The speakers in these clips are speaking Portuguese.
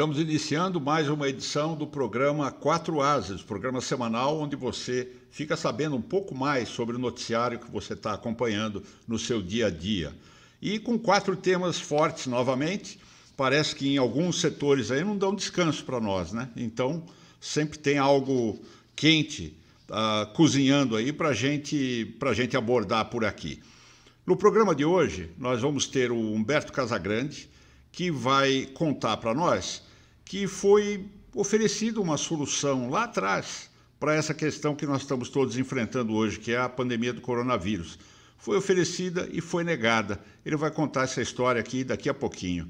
Estamos iniciando mais uma edição do programa 4 Ases, programa semanal onde você fica sabendo um pouco mais sobre o noticiário que você está acompanhando no seu dia a dia. E com 4 temas fortes novamente, parece que em alguns setores aí não dão descanso para nós, né? Então, sempre tem algo quente cozinhando aí para a gente abordar por aqui. No programa de hoje, nós vamos ter o Humberto Casagrande, que vai contar para nós que foi oferecida uma solução lá atrás para essa questão que nós estamos todos enfrentando hoje, que é a pandemia do coronavírus. Foi oferecida e foi negada. Ele vai contar essa história aqui daqui a pouquinho.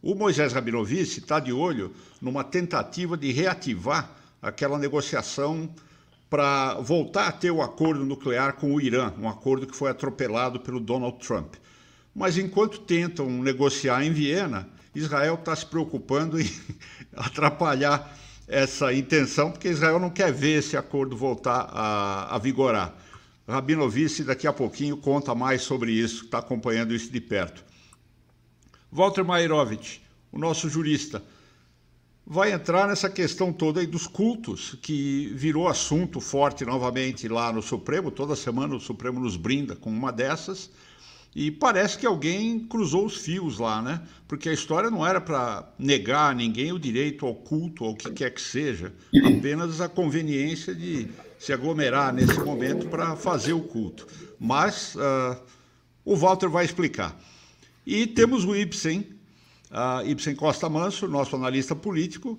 O Moisés Rabinovici está de olho numa tentativa de reativar aquela negociação para voltar a ter o acordo nuclear com o Irã, um acordo que foi atropelado pelo Donald Trump. Mas enquanto tentam negociar em Viena, Israel está se preocupando em atrapalhar essa intenção, porque Israel não quer ver esse acordo voltar a vigorar. Rabinovici, daqui a pouquinho, conta mais sobre isso, está acompanhando isso de perto. Walter Mairovich, o nosso jurista, vai entrar nessa questão toda aí dos cultos, que virou assunto forte novamente lá no Supremo. Toda semana o Supremo nos brinda com uma dessas. E parece que alguém cruzou os fios lá, né? Porque a história não era para negar a ninguém o direito ao culto, ou o que quer que seja, apenas a conveniência de se aglomerar nesse momento para fazer o culto. Mas o Walter vai explicar. E temos o Ibsen Costa Manso, nosso analista político,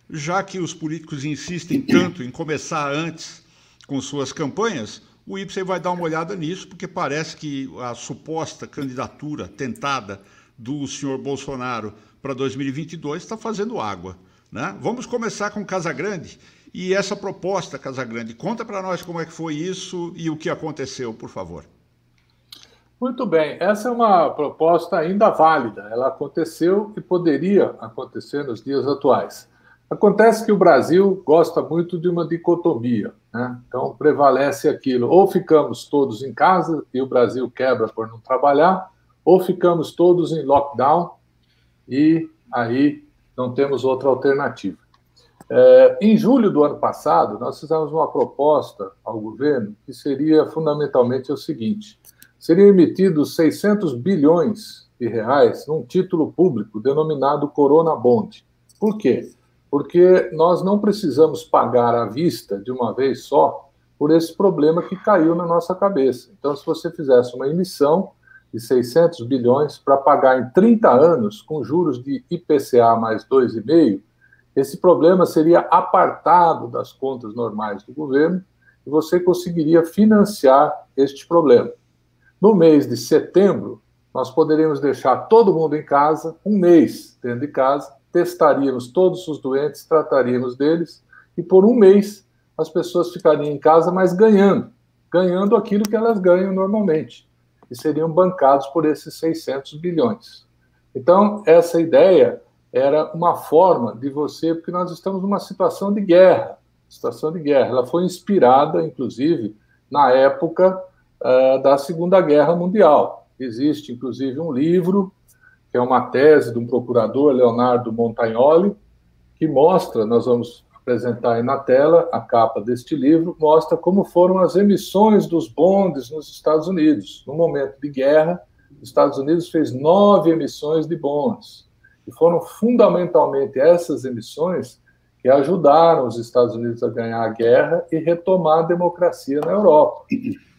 já que os políticos insistem tanto em começar antes com suas campanhas, o Ibsen vai dar uma olhada nisso, porque parece que a suposta candidatura tentada do senhor Bolsonaro para 2022 está fazendo água, né? Vamos começar com Casagrande e essa proposta, Casagrande. Conta para nós como é que foi isso e o que aconteceu, por favor. Muito bem, essa é uma proposta ainda válida. Ela aconteceu e poderia acontecer nos dias atuais. Acontece que o Brasil gosta muito de uma dicotomia, né? Então, prevalece aquilo, ou ficamos todos em casa e o Brasil quebra por não trabalhar, ou ficamos todos em lockdown e aí não temos outra alternativa. Em julho do ano passado, nós fizemos uma proposta ao governo que seria fundamentalmente o seguinte: seriam emitidos 600 bilhões de reais num título público denominado Corona Bond. Por quê? Porque nós não precisamos pagar à vista de uma vez só por esse problema que caiu na nossa cabeça. Então, se você fizesse uma emissão de 600 bilhões para pagar em 30 anos, com juros de IPCA mais 2,5%, esse problema seria apartado das contas normais do governo e você conseguiria financiar este problema. No mês de setembro, nós poderíamos deixar todo mundo em casa, um mês dentro de casa, testaríamos todos os doentes, trataríamos deles, e por um mês as pessoas ficariam em casa, mas ganhando aquilo que elas ganham normalmente, e seriam bancados por esses 600 bilhões. Então, essa ideia era uma forma de você, porque nós estamos numa situação de guerra, ela foi inspirada, inclusive, na época da Segunda Guerra Mundial. Existe, inclusive, um livro, que é uma tese de um procurador, Leonardo Montagnoli, que mostra, nós vamos apresentar aí na tela, a capa deste livro, mostra como foram as emissões dos bondes nos Estados Unidos. No momento de guerra, os Estados Unidos fez 9 emissões de bondes. E foram fundamentalmente essas emissões que ajudaram os Estados Unidos a ganhar a guerra e retomar a democracia na Europa.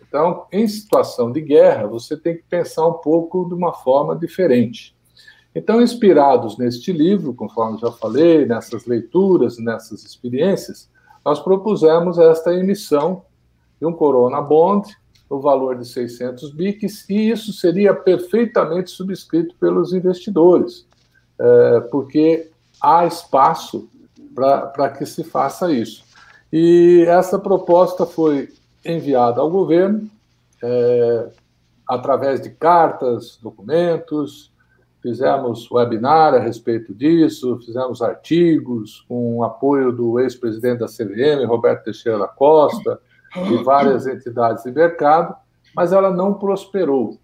Então, em situação de guerra, você tem que pensar um pouco de uma forma diferente. Então, inspirados neste livro, conforme já falei, nessas leituras, nessas experiências, nós propusemos esta emissão de um Corona Bond, no valor de 600 bics, e isso seria perfeitamente subscrito pelos investidores, porque há espaço para que se faça isso. E essa proposta foi enviada ao governo, através de cartas, documentos. Fizemos webinar a respeito disso, fizemos artigos com o apoio do ex-presidente da CVM, Roberto Teixeira da Costa, e várias entidades de mercado, mas ela não prosperou.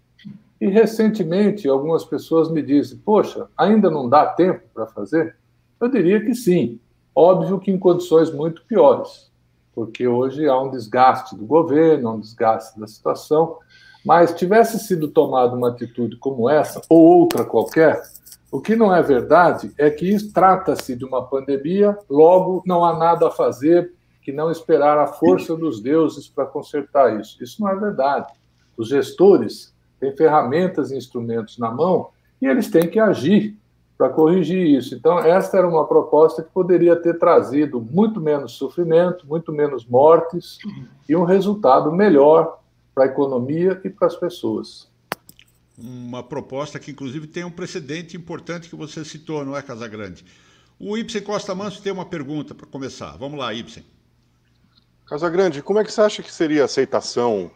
E, recentemente, algumas pessoas me dizem, poxa, ainda não dá tempo para fazer? Eu diria que sim. Óbvio que em condições muito piores, porque hoje há um desgaste do governo, há um desgaste da situação, mas tivesse sido tomada uma atitude como essa, ou outra qualquer, o que não é verdade é que trata-se de uma pandemia, logo não há nada a fazer que não esperar a força dos deuses para consertar isso. Isso não é verdade. Os gestores têm ferramentas e instrumentos na mão e eles têm que agir para corrigir isso. Então, esta era uma proposta que poderia ter trazido muito menos sofrimento, muito menos mortes e um resultado melhor para a economia e para as pessoas. Uma proposta que, inclusive, tem um precedente importante que você citou, não é, Casagrande? O Ibsen Costa Manso tem uma pergunta para começar. Vamos lá, Ibsen. Casagrande, como é que você acha que seria a aceitação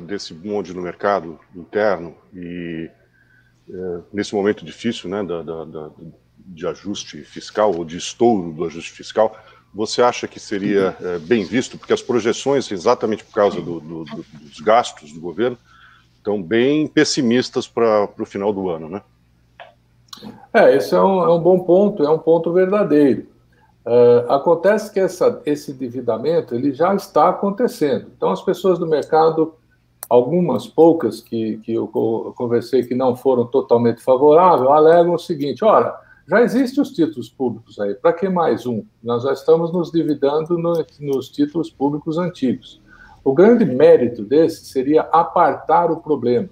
desse bonde no mercado interno e nesse momento difícil, né, de ajuste fiscal ou de estouro do ajuste fiscal? Você acha que seria bem visto? Porque as projeções, exatamente por causa dos gastos do governo, estão bem pessimistas para o final do ano, né? Esse é um bom ponto, é um ponto verdadeiro. Acontece que esse endividamento ele já está acontecendo. Então, as pessoas do mercado, algumas poucas que eu conversei que não foram totalmente favoráveis, alegam o seguinte: ora, já existem os títulos públicos aí, para que mais um? Nós já estamos nos dividando nos títulos públicos antigos. O grande mérito desse seria apartar o problema.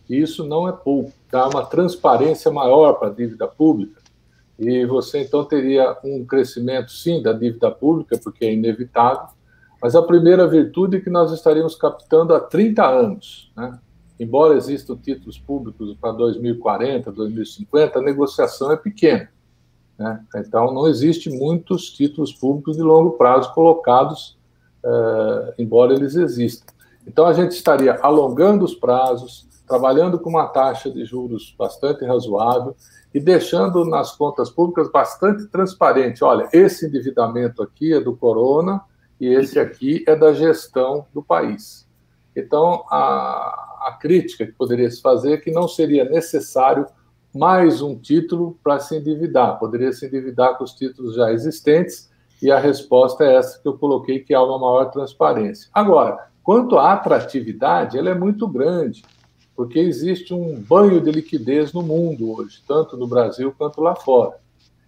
E isso não é pouco, dá uma transparência maior para a dívida pública. E você, então, teria um crescimento, sim, da dívida pública, porque é inevitável, mas a primeira virtude é que nós estaríamos captando há 30 anos. Né? Embora existam títulos públicos para 2040, 2050, a negociação é pequena. Né? Então, não existe muitos títulos públicos de longo prazo colocados, embora eles existam. Então, a gente estaria alongando os prazos, trabalhando com uma taxa de juros bastante razoável, e deixando nas contas públicas bastante transparente. Olha, esse endividamento aqui é do corona e esse aqui é da gestão do país. Então, a crítica que poderia se fazer é que não seria necessário mais um título para se endividar. Poderia se endividar com os títulos já existentes e a resposta é essa que eu coloquei, que há uma maior transparência. Agora, quanto à atratividade, ela é muito grande, porque existe um banho de liquidez no mundo hoje, tanto no Brasil quanto lá fora.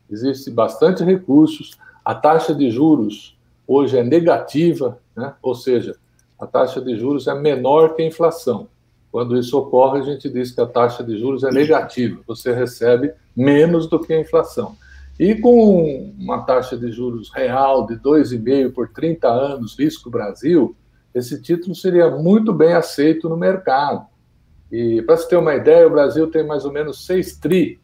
Existe bastante recursos, a taxa de juros hoje é negativa, né? Ou seja, a taxa de juros é menor que a inflação. Quando isso ocorre, a gente diz que a taxa de juros é negativa, você recebe menos do que a inflação. E com uma taxa de juros real de 2,5% por 30 anos, risco Brasil, esse título seria muito bem aceito no mercado. E, para se ter uma ideia, o Brasil tem mais ou menos 6 tri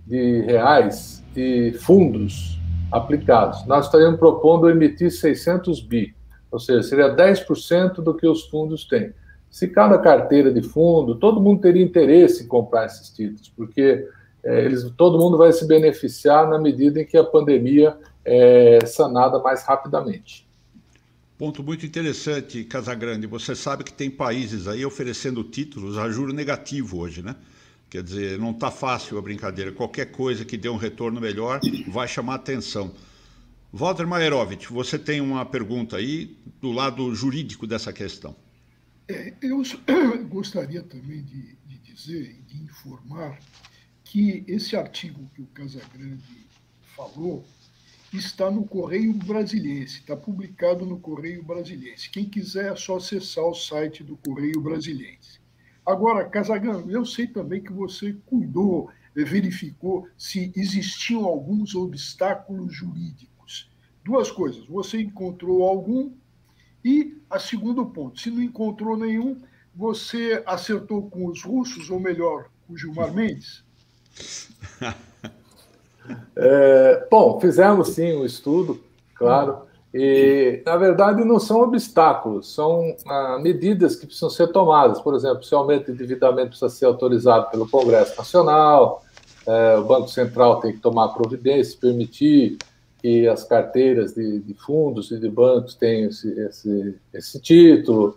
de reais de fundos aplicados. Nós estaríamos propondo emitir 600 bi, ou seja, seria 10% do que os fundos têm. Se cada carteira de fundo, todo mundo teria interesse em comprar esses títulos, porque todo mundo vai se beneficiar na medida em que a pandemia é sanada mais rapidamente. Ponto muito interessante, Casagrande. Você sabe que tem países aí oferecendo títulos a juro negativo hoje, né? Quer dizer, não está fácil a brincadeira. Qualquer coisa que dê um retorno melhor vai chamar atenção. Walter Maierovitch, você tem uma pergunta aí do lado jurídico dessa questão. Eu gostaria também de dizer e de informar que esse artigo que o Casagrande falou está no Correio Brasiliense, está publicado no Correio Brasiliense. Quem quiser é só acessar o site do Correio Brasiliense. Agora, Casagrande, eu sei também que você cuidou, verificou se existiam alguns obstáculos jurídicos. Duas coisas, você encontrou algum? E, a segundo ponto, se não encontrou nenhum, você acertou com os russos, ou melhor, com o Gilmar Mendes? Bom, fizemos sim um estudo, claro, e, na verdade, não são obstáculos, são medidas que precisam ser tomadas. Por exemplo, se o aumento de endividamento precisa ser autorizado pelo Congresso Nacional, o Banco Central tem que tomar providência, permitir que as carteiras de fundos e de bancos tenham esse título,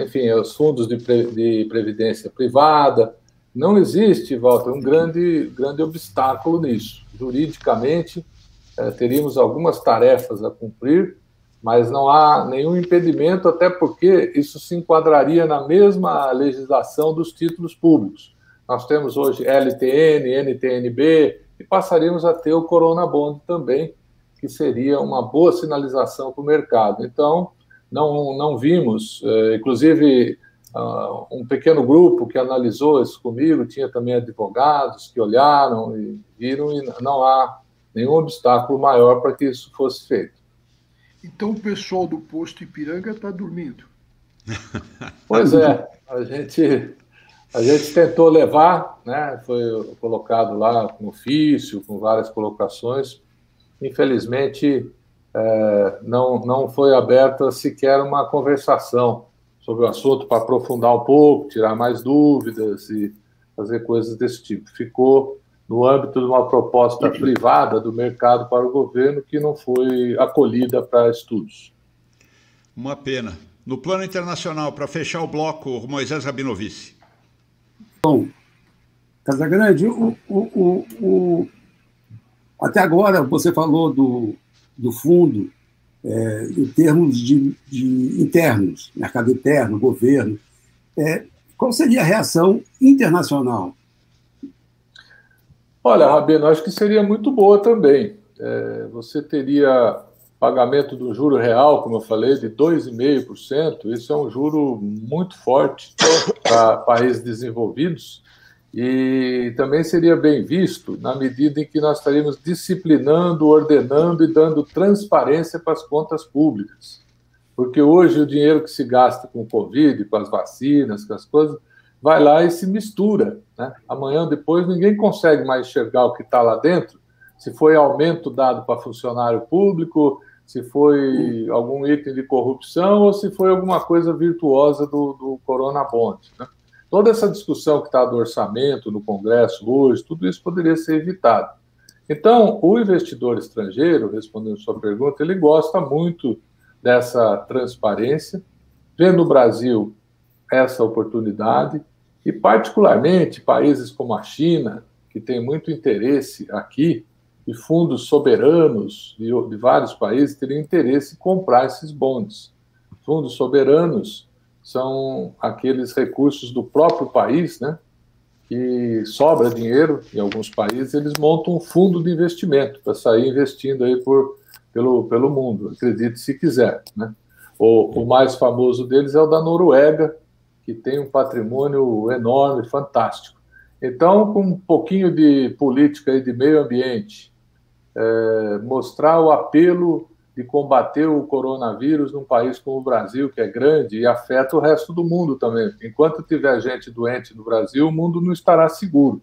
enfim, os fundos de previdência privada. Não existe, Walter, um grande obstáculo nisso. Juridicamente, teríamos algumas tarefas a cumprir, mas não há nenhum impedimento, até porque isso se enquadraria na mesma legislação dos títulos públicos. Nós temos hoje LTN, NTNB, e passaríamos a ter o Corona Bond também, que seria uma boa sinalização para o mercado. Então, não vimos, inclusive, um pequeno grupo que analisou isso comigo, tinha também advogados que olharam e viram, e não há nenhum obstáculo maior para que isso fosse feito. Então o pessoal do posto Ipiranga está dormindo. Pois é, a gente tentou levar, né? Foi colocado lá com ofício, com várias colocações. Infelizmente, não foi aberta sequer uma conversação sobre o assunto para aprofundar um pouco, tirar mais dúvidas e fazer coisas desse tipo. Ficou no âmbito de uma proposta privada do mercado para o governo que não foi acolhida para estudos. Uma pena. No plano internacional, para fechar o bloco, Moisés Rabinovici. Bom, Casagrande, até agora você falou do fundo em termos de internos, mercado interno, governo. Qual seria a reação internacional? Olha, Rabino, acho que seria muito boa também. Você teria pagamento do juro real, como eu falei, de 2,5%. Isso é um juro muito forte para países desenvolvidos e também seria bem visto na medida em que nós estaríamos disciplinando, ordenando e dando transparência para as contas públicas. Porque hoje o dinheiro que se gasta com o Covid, com as vacinas, com as coisas, vai lá e se mistura, né? Amanhã, depois, ninguém consegue mais enxergar o que está lá dentro, se foi aumento dado para funcionário público, se foi algum item de corrupção ou se foi alguma coisa virtuosa do Corona Bond, né? Toda essa discussão que está do orçamento no Congresso hoje, tudo isso poderia ser evitado. Então, o investidor estrangeiro, respondendo a sua pergunta, ele gosta muito dessa transparência, vê no Brasil essa oportunidade, e particularmente países como a China, que tem muito interesse aqui, e fundos soberanos de vários países teriam interesse em comprar esses bonds. Fundos soberanos são aqueles recursos do próprio país, né, que sobra dinheiro em alguns países, eles montam um fundo de investimento para sair investindo aí pelo mundo, acredite se quiser, né? O mais famoso deles é o da Noruega, que tem um patrimônio enorme, fantástico. Então, com um pouquinho de política e de meio ambiente, mostrar o apelo de combater o coronavírus num país como o Brasil, que é grande e afeta o resto do mundo também. Enquanto tiver gente doente no Brasil, o mundo não estará seguro.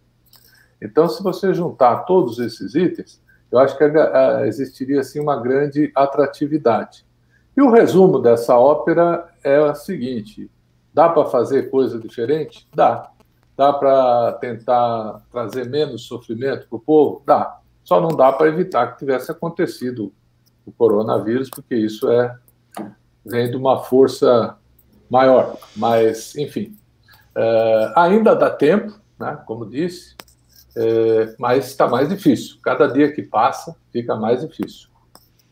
Então, se você juntar todos esses itens, eu acho que existiria assim, uma grande atratividade. E o resumo dessa ópera é o seguinte: dá para fazer coisa diferente? Dá. Dá para tentar trazer menos sofrimento para o povo? Dá. Só não dá para evitar que tivesse acontecido o coronavírus, porque isso vem de uma força maior. Mas, enfim, ainda dá tempo, né, como disse, mas está mais difícil. Cada dia que passa, fica mais difícil.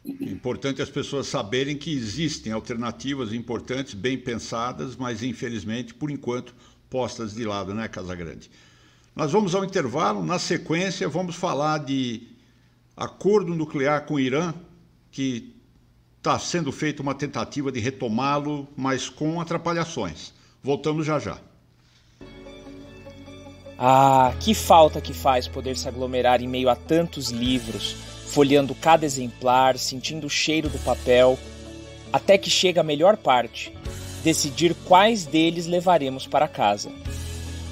É importante as pessoas saberem que existem alternativas importantes, bem pensadas, mas, infelizmente, por enquanto, postas de lado, né, Casagrande? Nós vamos ao intervalo. Na sequência, vamos falar de acordo nuclear com o Irã, que está sendo feita uma tentativa de retomá-lo, mas com atrapalhações. Voltamos já já. Ah, que falta que faz poder se aglomerar em meio a tantos livros, folheando cada exemplar, sentindo o cheiro do papel, até que chega a melhor parte, decidir quais deles levaremos para casa.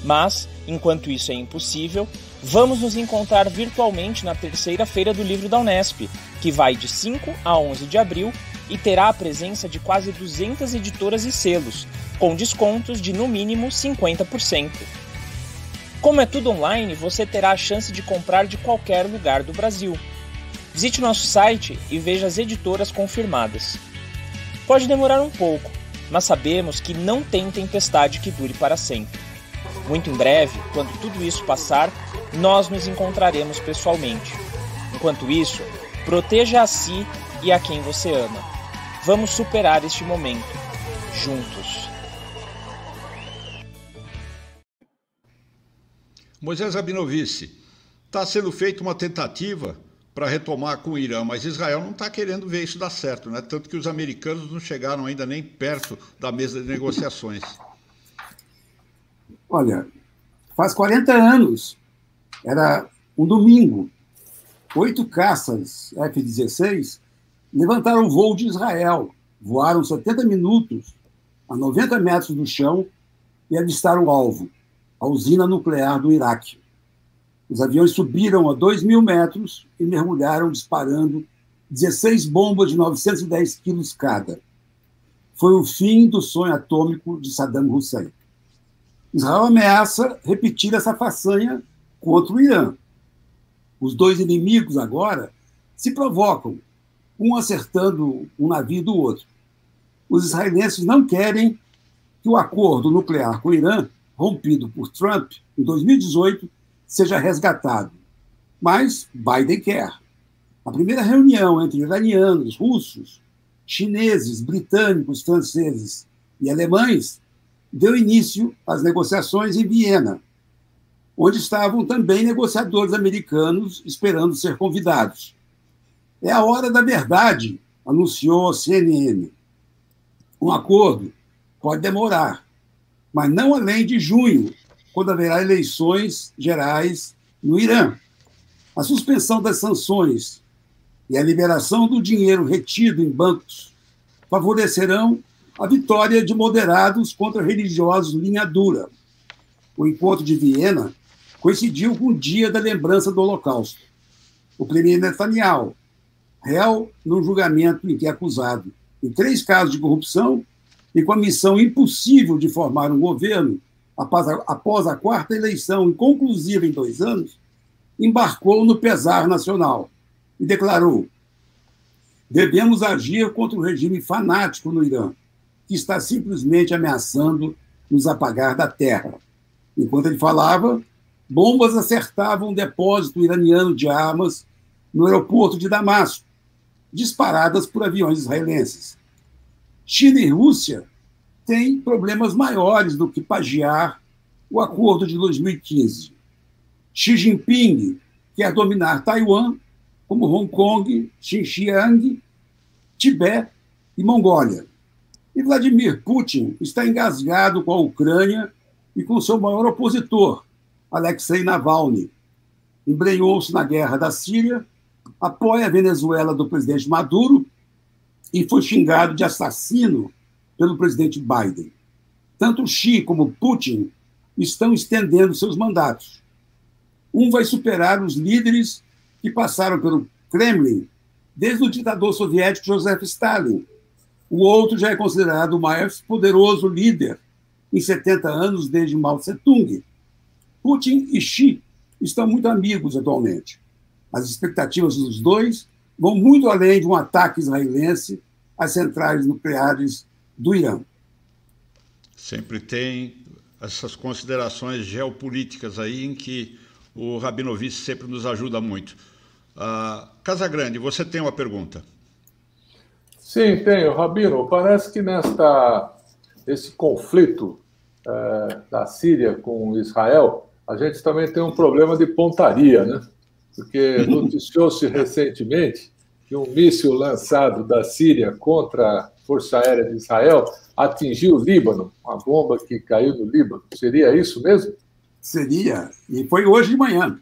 Mas, enquanto isso é impossível, vamos nos encontrar virtualmente na terceira Feira do Livro da Unesp, que vai de 5 a 11 de abril e terá a presença de quase 200 editoras e selos, com descontos de no mínimo 50%. Como é tudo online, você terá a chance de comprar de qualquer lugar do Brasil. Visite nosso site e veja as editoras confirmadas. Pode demorar um pouco, mas sabemos que não tem tempestade que dure para sempre. Muito em breve, quando tudo isso passar, nós nos encontraremos pessoalmente. Enquanto isso, Proteja a si e a quem você ama. Vamos superar este momento, juntos. Moisés Rabinovitch, está sendo feita uma tentativa para retomar com o Irã, mas Israel não está querendo ver isso dar certo, né? Tanto que os americanos não chegaram ainda nem perto da mesa de negociações. Olha, faz 40 anos, era um domingo, 8 caças F-16 levantaram voo de Israel, voaram 70 minutos a 90 metros do chão e avistaram o alvo, a usina nuclear do Iraque. Os aviões subiram a 2.000 metros e mergulharam disparando 16 bombas de 910 quilos cada. Foi o fim do sonho atômico de Saddam Hussein. Israel ameaça repetir essa façanha contra o Irã. Os dois inimigos agora se provocam, um acertando um navio do outro. Os israelenses não querem que o acordo nuclear com o Irã, rompido por Trump em 2018, seja resgatado. Mas Biden quer. A primeira reunião entre iranianos, russos, chineses, britânicos, franceses e alemães deu início às negociações em Viena, onde estavam também negociadores americanos esperando ser convidados. É a hora da verdade, anunciou a CNN. Um acordo pode demorar, mas não além de junho, quando haverá eleições gerais no Irã. A suspensão das sanções e a liberação do dinheiro retido em bancos favorecerão a vitória de moderados contra religiosos linha dura. O encontro de Viena coincidiu com o dia da lembrança do Holocausto. O premier Netanyahu, réu num julgamento em que é acusado em 3 casos de corrupção e com a missão impossível de formar um governo após a 4ª eleição inconclusiva em 2 anos, embarcou no pesar nacional e declarou: devemos agir contra o regime fanático no Irã, que está simplesmente ameaçando nos apagar da terra. Enquanto ele falava, bombas acertavam um depósito iraniano de armas no aeroporto de Damasco, disparadas por aviões israelenses. China e Rússia têm problemas maiores do que pagiar o acordo de 2015. Xi Jinping quer dominar Taiwan, como Hong Kong, Xinjiang, Tibete e Mongólia. E Vladimir Putin está engasgado com a Ucrânia e com seu maior opositor, Alexei Navalny. Embrenhou-se na guerra da Síria, apoia a Venezuela do presidente Maduro e foi xingado de assassino pelo presidente Biden. Tanto Xi como Putin estão estendendo seus mandatos. Um vai superar os líderes que passaram pelo Kremlin desde o ditador soviético Joseph Stalin. O outro já é considerado o mais poderoso líder em 70 anos desde Mao Tse-tung. Putin e Xi estão muito amigos atualmente. As expectativas dos dois vão muito além de um ataque israelense às centrais nucleares do Irã. Sempre tem essas considerações geopolíticas aí em que o Rabinovitch sempre nos ajuda muito. Casagrande, você tem uma pergunta? Sim, tenho, Rabino. Parece que esse conflito da Síria com Israel, a gente também tem um problema de pontaria, né? Porque noticiou-se recentemente que um míssil lançado da Síria contra a Força Aérea de Israel atingiu o Líbano, uma bomba que caiu no Líbano. Seria isso mesmo? Seria, e foi hoje de manhã,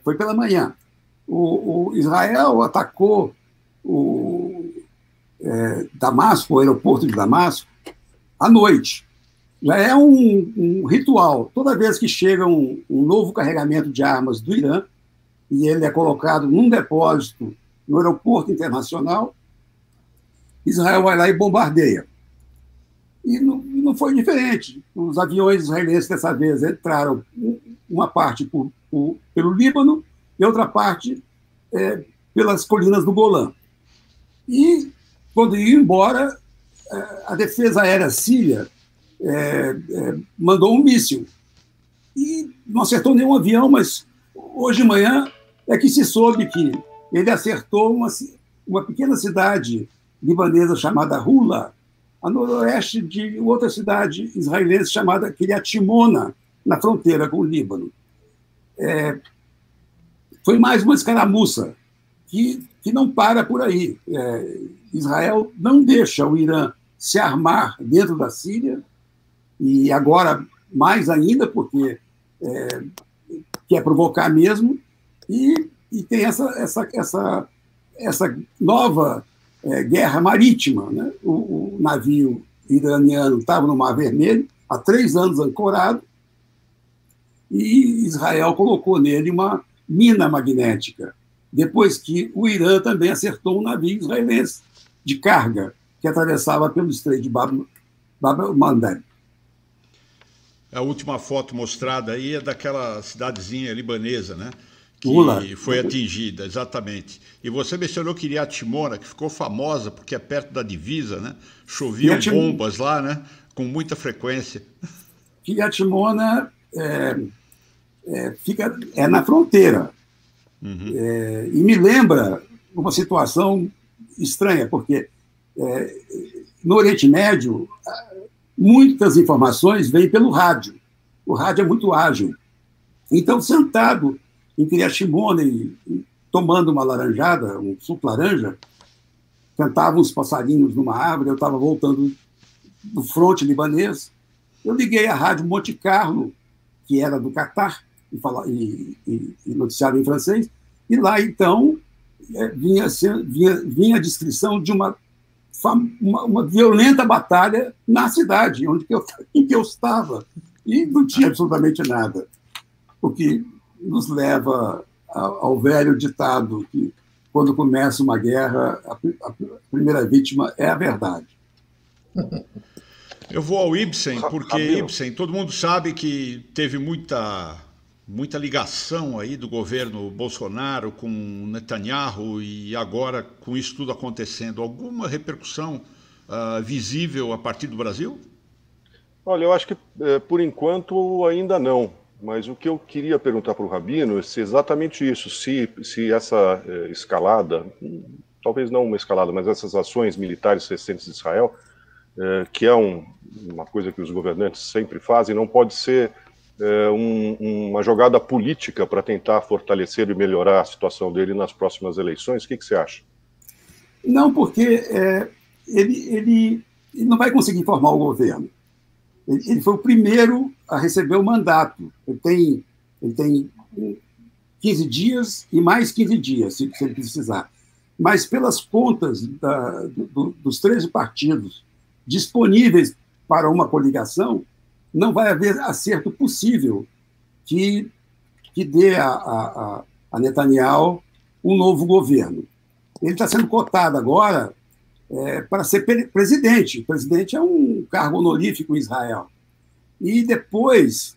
foi pela manhã. O Israel atacou Damasco, o aeroporto de Damasco, à noite. Já é um ritual. Toda vez que chega um novo carregamento de armas do Irã, e ele é colocado num depósito no aeroporto internacional, Israel vai lá e bombardeia. E não foi diferente. Os aviões israelenses, dessa vez, entraram uma parte pelo Líbano e outra parte pelas colinas do Golã. E, quando iam embora, a defesa aérea síria mandou um míssil. E não acertou nenhum avião, mas hoje de manhã é que se soube que ele acertou uma pequena cidade libanesa chamada Hula, a noroeste de outra cidade israelense chamada Kiryat Shimona, na fronteira com o Líbano. Foi mais uma escaramuça que não para por aí. Israel não deixa o Irã se armar dentro da Síria, e agora mais ainda, porque quer provocar mesmo, e tem essa nova guerra marítima. Né? O navio iraniano estava no Mar Vermelho, há 3 anos ancorado, e Israel colocou nele uma mina magnética, depois que o Irã também acertou um navio israelense de carga que atravessava pelo Estreito de Bab el-Mandeb. A última foto mostrada aí é daquela cidadezinha libanesa, né? Que foi atingida, exatamente. E você mencionou Kiryat Shimona, que ficou famosa porque é perto da divisa, né? Choviam bombas lá, né? Com muita frequência. Kiryat Shimona fica na fronteira. Uhum. E me lembra uma situação estranha, porque no Oriente Médio muitas informações vêm pelo rádio. O rádio é muito ágil. Então, sentado em Kiryat Shimona e tomando uma laranjada, um suco laranja, cantavam os passarinhos numa árvore, eu estava voltando do fronte libanês, eu liguei a rádio Monte Carlo, que era do Catar, e noticiado em francês, e lá, então, vinha a descrição de uma violenta batalha na cidade em que eu estava, e não tinha absolutamente nada, o que nos leva ao velho ditado que, quando começa uma guerra, a primeira vítima é a verdade. Eu vou ao Ibsen, porque Ibsen, todo mundo sabe que teve muita ligação aí do governo Bolsonaro com Netanyahu, e agora, com isso tudo acontecendo, alguma repercussão visível a partir do Brasil? Olha, eu acho que, por enquanto, ainda não. Mas o que eu queria perguntar para o Rabino é se exatamente isso, se essa escalada, talvez não uma escalada, mas essas ações militares recentes de Israel, que é uma coisa que os governantes sempre fazem, não pode ser uma jogada política para tentar fortalecer e melhorar a situação dele nas próximas eleições. O que você acha? Não, porque ele não vai conseguir formar o governo. Ele foi o primeiro a receber o mandato. Ele tem 15 dias e mais 15 dias, se ele precisar. Mas, pelas contas dos 13 partidos disponíveis para uma coligação, não vai haver acerto possível que dê a Netanyahu um novo governo. Ele está sendo cotado agora para ser presidente. O presidente é um cargo honorífico em Israel. E depois,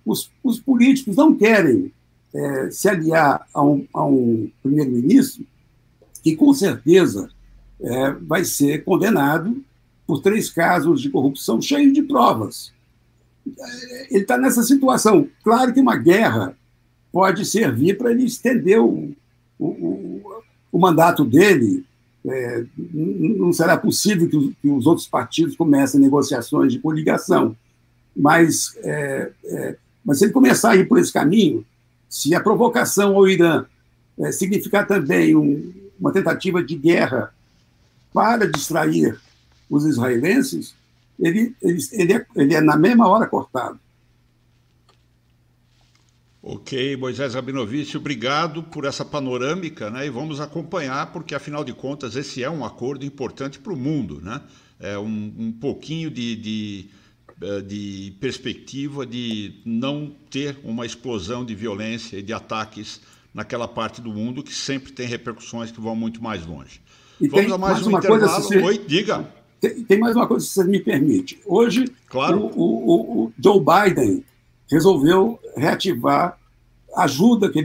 os políticos não querem se aliar a um primeiro-ministro que, com certeza, vai ser condenado por 3 casos de corrupção cheios de provas. Ele está nessa situação. Claro que uma guerra pode servir para ele estender o mandato dele. Não será possível que os outros partidos comecem negociações de coligação. Mas se ele começar a ir por esse caminho, se a provocação ao Irã significar também uma tentativa de guerra para distrair os israelenses, ele é na mesma hora cortado. Ok, Moisés Rabinovich, obrigado por essa panorâmica, né? E vamos acompanhar, porque, afinal de contas, esse é um acordo importante para o mundo, né? É um pouquinho de perspectiva de não ter uma explosão de violência e de ataques naquela parte do mundo que sempre tem repercussões que vão muito mais longe. E vamos a mais um intervalo. Oi, diga. Tem mais uma coisa, se você me permite. Hoje, claro, o Joe Biden resolveu reativar a ajuda que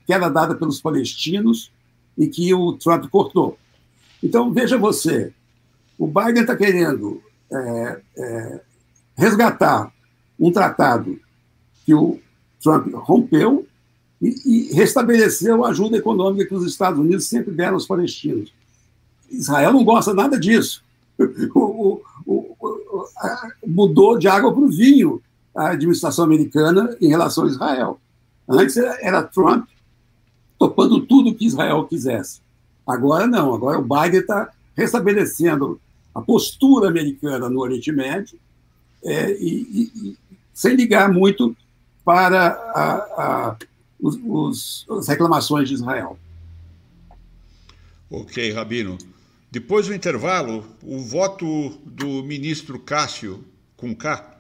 era dada pelos palestinos e que o Trump cortou. Então, veja você, o Biden está querendo resgatar um tratado que o Trump rompeu, e restabeleceu a ajuda econômica que os Estados Unidos sempre deram aos palestinos. Israel não gosta nada disso. Mudou de água para o vinho a administração americana em relação a Israel. Antes era Trump topando tudo que Israel quisesse. Agora não, agora o Biden está restabelecendo a postura americana no Oriente Médio e sem ligar muito para as reclamações de Israel. Ok, Rabino. Depois do intervalo, o voto do ministro Cássio, com K,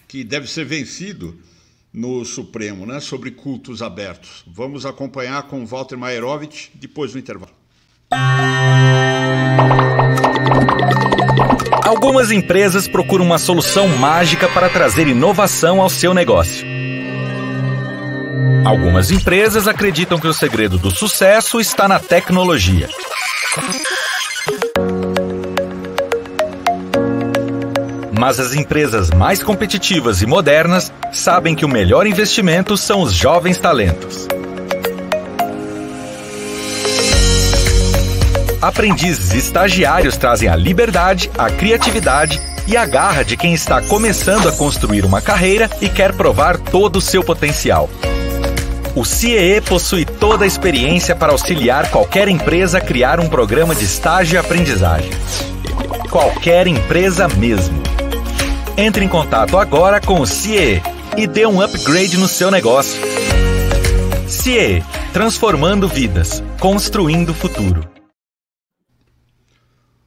que deve ser vencido no Supremo, né, sobre cultos abertos. Vamos acompanhar com Walter Maierovitch depois do intervalo. Algumas empresas procuram uma solução mágica para trazer inovação ao seu negócio. Algumas empresas acreditam que o segredo do sucesso está na tecnologia. Mas as empresas mais competitivas e modernas sabem que o melhor investimento são os jovens talentos. Aprendizes e estagiários trazem a liberdade, a criatividade e a garra de quem está começando a construir uma carreira e quer provar todo o seu potencial. O CIEE possui toda a experiência para auxiliar qualquer empresa a criar um programa de estágio e aprendizagem. Qualquer empresa mesmo. Entre em contato agora com o CIEE e dê um upgrade no seu negócio. CIEE, transformando vidas, construindo futuro.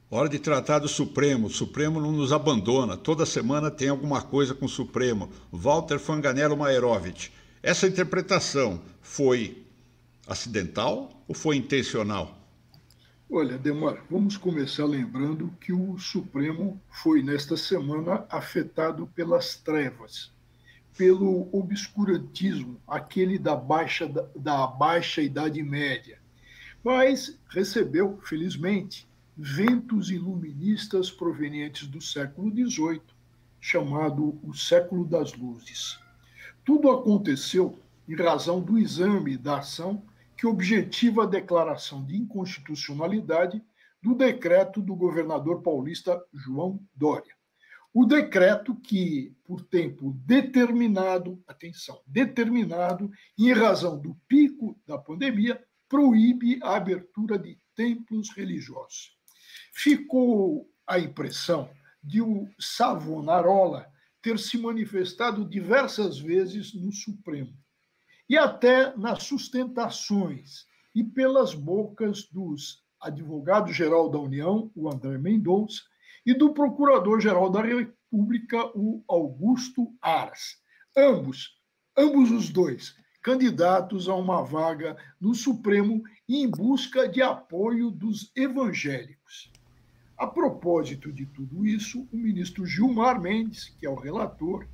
Hora de tratar do Supremo. O Supremo não nos abandona. Toda semana tem alguma coisa com o Supremo. Walter Fanganello Maierovitch. Essa interpretação foi acidental ou foi intencional? Olha, Demar, vamos começar lembrando que o Supremo foi, nesta semana, afetado pelas trevas, pelo obscurantismo, aquele da baixa Idade Média. Mas recebeu, felizmente, ventos iluministas provenientes do século XVIII, chamado o Século das Luzes. Tudo aconteceu em razão do exame da ação que objetiva a declaração de inconstitucionalidade do decreto do governador paulista João Dória. O decreto que, por tempo determinado, atenção, determinado, em razão do pico da pandemia, proíbe a abertura de templos religiosos. Ficou a impressão de o Savonarola ter se manifestado diversas vezes no Supremo, e até nas sustentações e pelas bocas dos advogado-geral da União, o André Mendonça, e do procurador-geral da República, o Augusto Aras. Ambos os dois, candidatos a uma vaga no Supremo e em busca de apoio dos evangélicos. A propósito de tudo isso, o ministro Gilmar Mendes, que é o relator,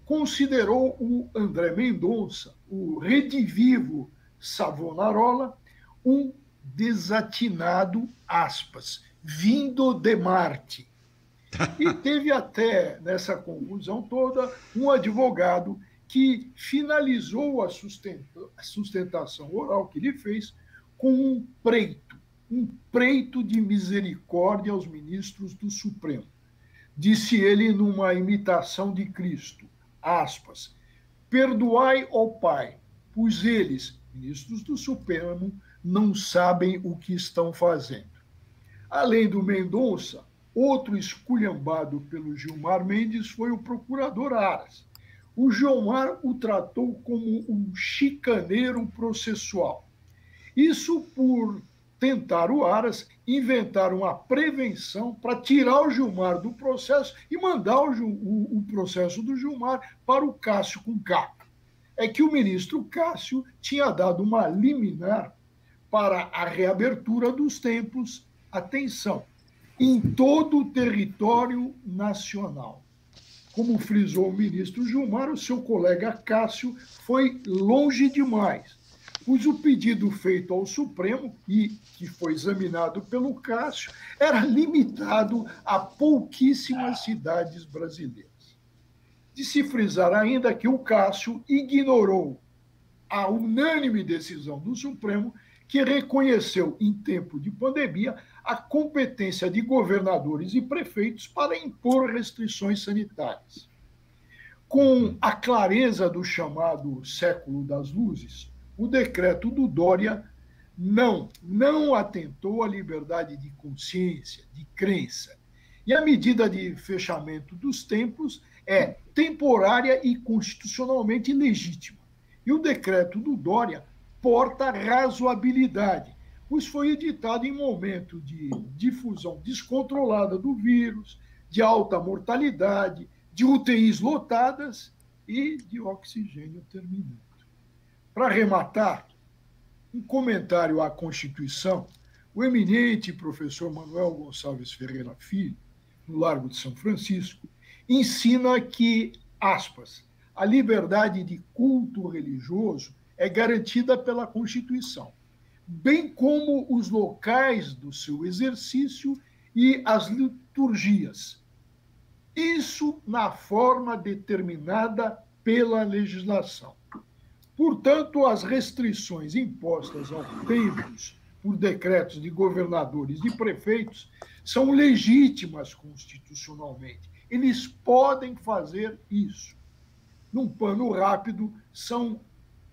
considerou o André Mendonça, o redivivo Savonarola, um desatinado, aspas, vindo de Marte. E teve até, nessa confusão toda, um advogado que finalizou a sustentação oral que ele fez com um preito de misericórdia aos ministros do Supremo. Disse ele numa imitação de Cristo, aspas, perdoai, ó Pai, pois eles, ministros do Supremo, não sabem o que estão fazendo. Além do Mendonça, outro esculhambado pelo Gilmar Mendes foi o procurador Aras. O Gilmar o tratou como um chicaneiro processual. Isso por tentar o Aras inventar uma prevenção para tirar o Gilmar do processo e mandar o processo do Gilmar para o Cássio com K. É que o ministro Cássio tinha dado uma liminar para a reabertura dos templos, atenção, em todo o território nacional. Como frisou o ministro Gilmar, o seu colega Cássio foi longe demais, pois o pedido feito ao Supremo, e que foi examinado pelo Cássio, era limitado a pouquíssimas cidades brasileiras. De se frisar ainda que o Cássio ignorou a unânime decisão do Supremo, que reconheceu, em tempo de pandemia, a competência de governadores e prefeitos para impor restrições sanitárias. Com a clareza do chamado século das luzes, o decreto do Dória não atentou à liberdade de consciência, de crença. E a medida de fechamento dos templos é temporária e constitucionalmente legítima. E o decreto do Dória porta razoabilidade, pois foi editado em momento de difusão descontrolada do vírus, de alta mortalidade, de UTIs lotadas e de oxigênio terminando. Para arrematar, um comentário à Constituição, o eminente professor Manuel Gonçalves Ferreira Filho, no Largo de São Francisco, ensina que, aspas, a liberdade de culto religioso é garantida pela Constituição, bem como os locais do seu exercício e as liturgias. Isso na forma determinada pela legislação. Portanto, as restrições impostas aos templos por decretos de governadores e prefeitos são legítimas constitucionalmente. Eles podem fazer isso. Num pano rápido, são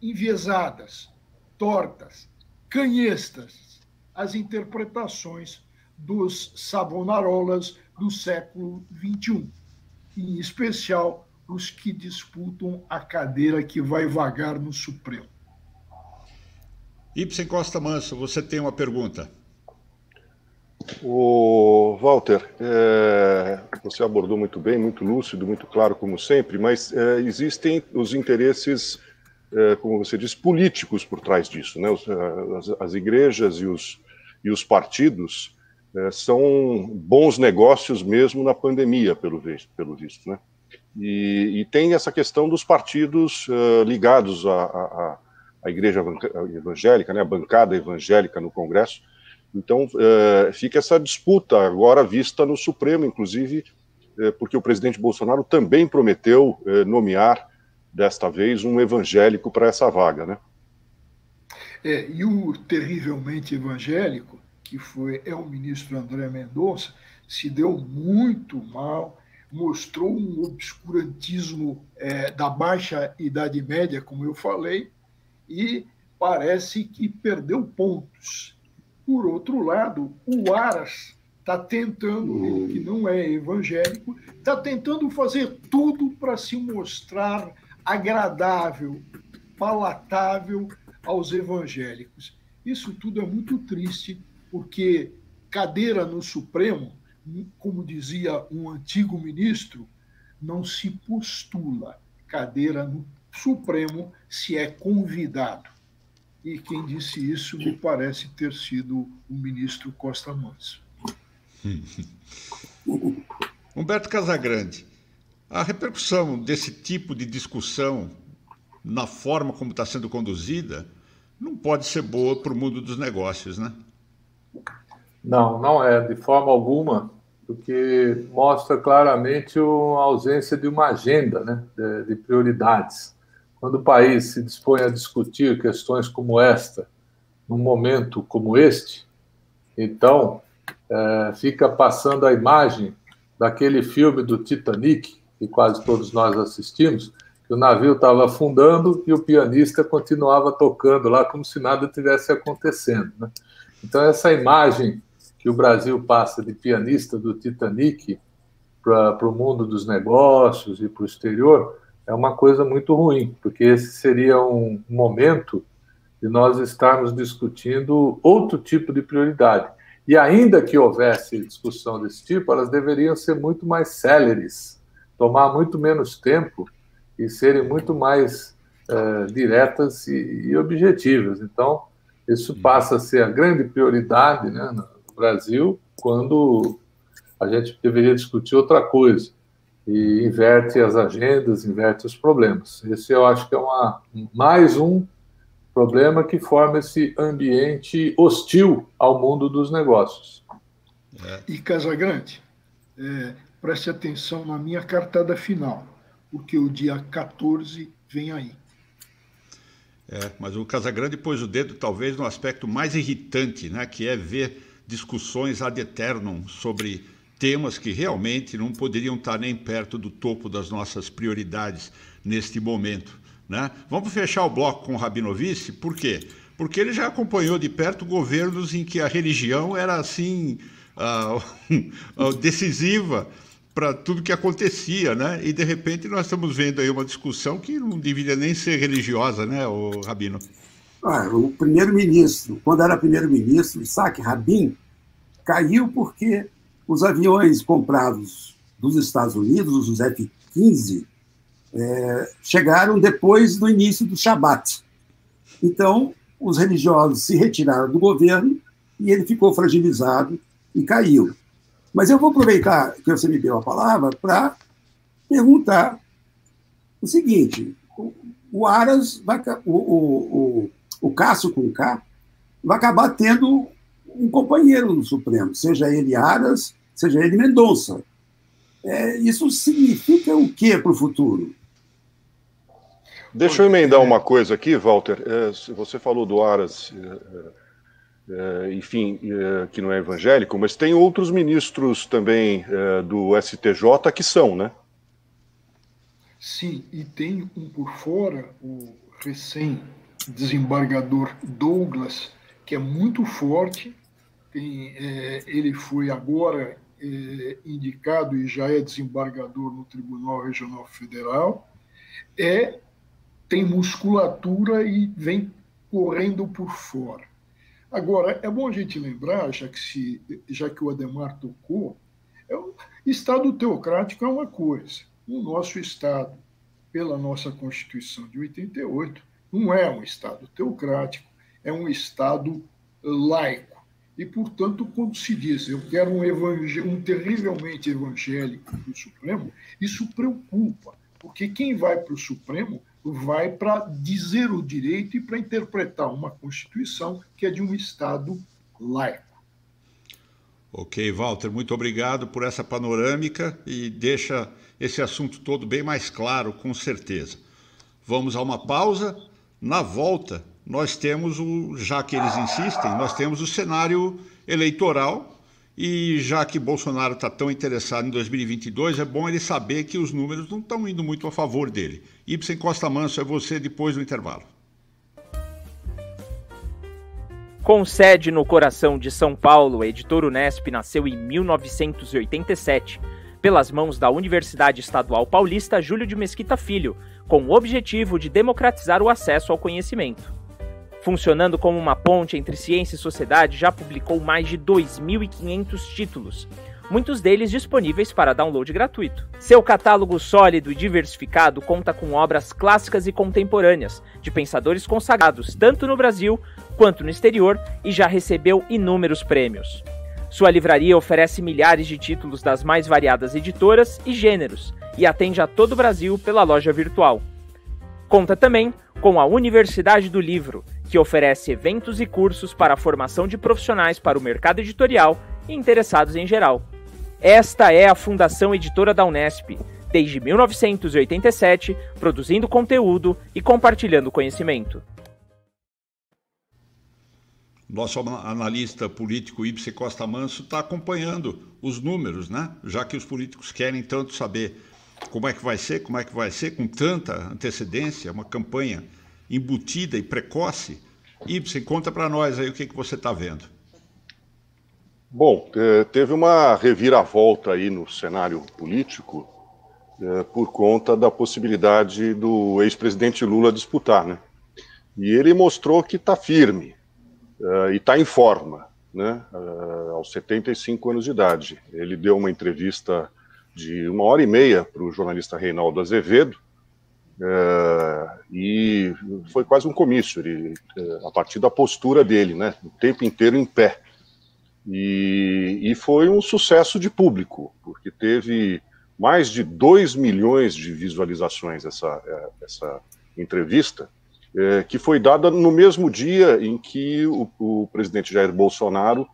enviesadas, tortas, canhestas as interpretações dos savonarolas do século XXI, em especial os que disputam a cadeira que vai vagar no Supremo. Ibsen Costa Manso, você tem uma pergunta. O Walter, você abordou muito bem, muito lúcido, muito claro, como sempre, mas existem os interesses, como você disse, políticos por trás disso, né? As igrejas e os partidos são bons negócios mesmo na pandemia, pelo visto, né? E tem essa questão dos partidos ligados à igreja evangélica, né? A bancada evangélica no Congresso. Então, fica essa disputa agora vista no Supremo, inclusive, porque o presidente Bolsonaro também prometeu nomear, desta vez, um evangélico para essa vaga, né? E o terrivelmente evangélico, que é o ministro André Mendonça, se deu muito mal, mostrou um obscurantismo da baixa Idade Média, como eu falei, e parece que perdeu pontos. Por outro lado, o Aras está tentando, ele que não é evangélico, está tentando fazer tudo para se mostrar agradável, palatável aos evangélicos. Isso tudo é muito triste, porque cadeira no Supremo, como dizia um antigo ministro, não se postula. Cadeira no Supremo se é convidado. E quem disse isso me parece ter sido o ministro Costa Manso. Humberto Casagrande, a repercussão desse tipo de discussão na forma como está sendo conduzida não pode ser boa para o mundo dos negócios, né? Não é, de forma alguma, porque mostra claramente a ausência de uma agenda, né, de prioridades. Quando o país se dispõe a discutir questões como esta, num momento como este, então fica passando a imagem daquele filme do Titanic, que quase todos nós assistimos, que o navio estava afundando e o pianista continuava tocando lá como se nada tivesse acontecendo, né? Então, essa imagem que o Brasil passa de pianista do Titanic para o mundo dos negócios e para o exterior é uma coisa muito ruim, porque esse seria um momento de nós estarmos discutindo outro tipo de prioridade. E ainda que houvesse discussão desse tipo, elas deveriam ser muito mais céleres, tomar muito menos tempo e serem muito mais diretas e objetivas. Então, isso passa a ser a grande prioridade, né, no Brasil, quando a gente deveria discutir outra coisa. E inverte as agendas, inverte os problemas. Esse eu acho que é mais um problema que forma esse ambiente hostil ao mundo dos negócios. E Casagrande, preste atenção na minha cartada final, porque o dia 14 vem aí. Mas o Casagrande pôs o dedo talvez no aspecto mais irritante, né, que é ver discussões ad eternum sobre temas que realmente não poderiam estar nem perto do topo das nossas prioridades neste momento, né? Vamos fechar o bloco com o Rabinovich, por quê? Porque ele já acompanhou de perto governos em que a religião era assim decisiva para tudo que acontecia, né? E de repente nós estamos vendo aí uma discussão que não deveria nem ser religiosa, né, o Rabino? O primeiro-ministro, quando era primeiro-ministro, Isaac Rabin, caiu porque os aviões comprados dos Estados Unidos, os F-15, chegaram depois do início do Shabat. Então, os religiosos se retiraram do governo e ele ficou fragilizado e caiu. Mas eu vou aproveitar que você me deu a palavra para perguntar o seguinte: o Aras, o Cássio com K, vai acabar tendo um companheiro no Supremo, seja ele Aras, seja ele Mendonça. Isso significa o quê para o futuro? Deixa eu emendar uma coisa aqui, Walter. Você falou do Aras, enfim, que não é evangélico, mas tem outros ministros também do STJ que são, né? Sim, e tem um por fora, o recém-desembargador Douglas, que é muito forte. Ele foi agora indicado e já é desembargador no Tribunal Regional Federal. Tem musculatura e vem correndo por fora. Agora, é bom a gente lembrar, já que o Adhemar tocou, o Estado teocrático é uma coisa. O nosso Estado, pela nossa Constituição de 88, não é um Estado teocrático, é um Estado laico. E, portanto, quando se diz eu quero um terrivelmente evangélico para o Supremo, isso preocupa, porque quem vai para o Supremo vai para dizer o direito e para interpretar uma Constituição que é de um Estado laico. Ok, Walter, muito obrigado por essa panorâmica e deixa esse assunto todo bem mais claro, com certeza. Vamos a uma pausa. Na volta, nós temos já que eles insistem, nós temos o cenário eleitoral. E já que Bolsonaro está tão interessado em 2022, é bom ele saber que os números não estão indo muito a favor dele. Ibsen Costa Manso, é você depois do intervalo. Com sede no coração de São Paulo, a Editora Unesp nasceu em 1987, pelas mãos da Universidade Estadual Paulista Júlio de Mesquita Filho, com o objetivo de democratizar o acesso ao conhecimento. Funcionando como uma ponte entre ciência e sociedade, já publicou mais de 2.500 títulos, muitos deles disponíveis para download gratuito. Seu catálogo sólido e diversificado conta com obras clássicas e contemporâneas, de pensadores consagrados tanto no Brasil quanto no exterior, e já recebeu inúmeros prêmios. Sua livraria oferece milhares de títulos das mais variadas editoras e gêneros, e atende a todo o Brasil pela loja virtual. Conta também com a Universidade do Livro, que oferece eventos e cursos para a formação de profissionais para o mercado editorial e interessados em geral. Esta é a Fundação Editora da Unesp, desde 1987, produzindo conteúdo e compartilhando conhecimento. Nosso analista político Ibsen Costa Manso está acompanhando os números, né? Já que os políticos querem tanto saber como é que vai ser, com tanta antecedência, uma campanha embutida e precoce. Ibsen, conta para nós aí o que você está vendo. Bom, teve uma reviravolta aí no cenário político por conta da possibilidade do ex-presidente Lula disputar, né? E ele mostrou que está firme e está em forma, né? Aos 75 anos de idade. Ele deu uma entrevista de 1h30 para o jornalista Reinaldo Azevedo, e foi quase um comício, a partir da postura dele, né, o tempo inteiro em pé. E foi um sucesso de público, porque teve mais de 2 milhões de visualizações essa entrevista, que foi dada no mesmo dia em que o presidente Jair Bolsonaro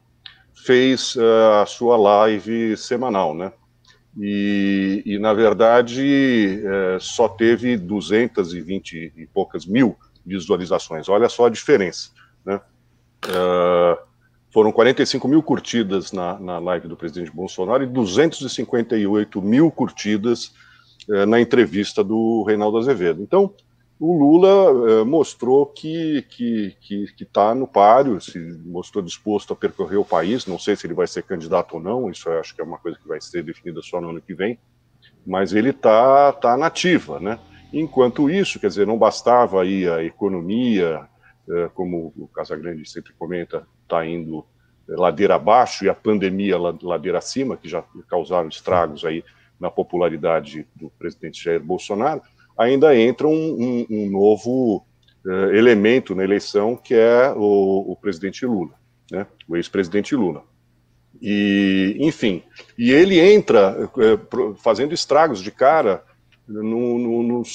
fez a sua live semanal, né? E na verdade, só teve 220 e poucas mil visualizações. Olha só a diferença, né? Foram 45 mil curtidas na live do presidente Bolsonaro e 258 mil curtidas na entrevista do Reinaldo Azevedo. Então, o Lula mostrou que está no páreo, se mostrou disposto a percorrer o país. Não sei se ele vai ser candidato ou não, isso eu acho que é uma coisa que vai ser definida só no ano que vem, mas ele está na ativa, né? Enquanto isso, quer dizer, não bastava aí a economia, como o Casagrande sempre comenta, está indo ladeira abaixo, e a pandemia ladeira acima, que já causaram estragos aí na popularidade do presidente Jair Bolsonaro, ainda entra um novo elemento na eleição, que é o presidente Lula, né? O ex-presidente Lula. E, enfim, e ele entra fazendo estragos de cara numa